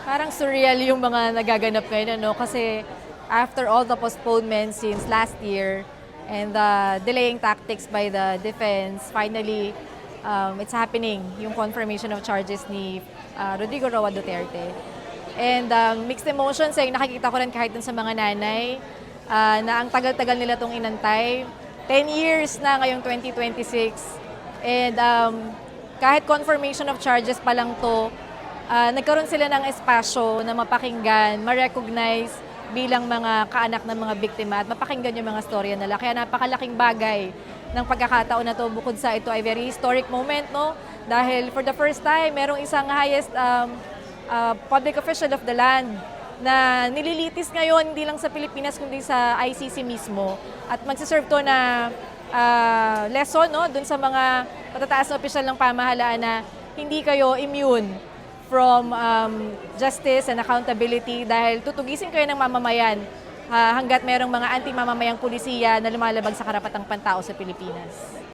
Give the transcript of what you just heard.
Parang surreal yung mga nagaganap ngayon, ano? Kasi after all the postponements since last year and the delaying tactics by the defense, finally, it's happening, yung confirmation of charges ni Rodrigo Roa Duterte. And mixed emotions, yung nakikita ko rin kahit dun sa mga nanay, na ang tagal-tagal nila itong inantay. 10 years na ngayong 2026. And kahit confirmation of charges pa lang to, nagkaroon sila ng espasyo na mapakinggan, ma-recognize bilang mga kaanak ng mga biktima at mapakinggan yung mga storya nila. Kaya napakalaking bagay ng pagkakataon na to, bukod sa ito ay very historic moment, no? Dahil for the first time, merong isang highest public official of the land na nililitis ngayon hindi lang sa Pilipinas kundi sa ICC mismo. At magsiserve to na lesson, no, dun sa mga patataas na opisyal ng pamahalaan na hindi kayo immune from justice and accountability dahil tutugisin kayo ng mamamayan hanggat merong mga anti-mamamayang pulisiya na lumalabag sa karapatang pantao sa Pilipinas.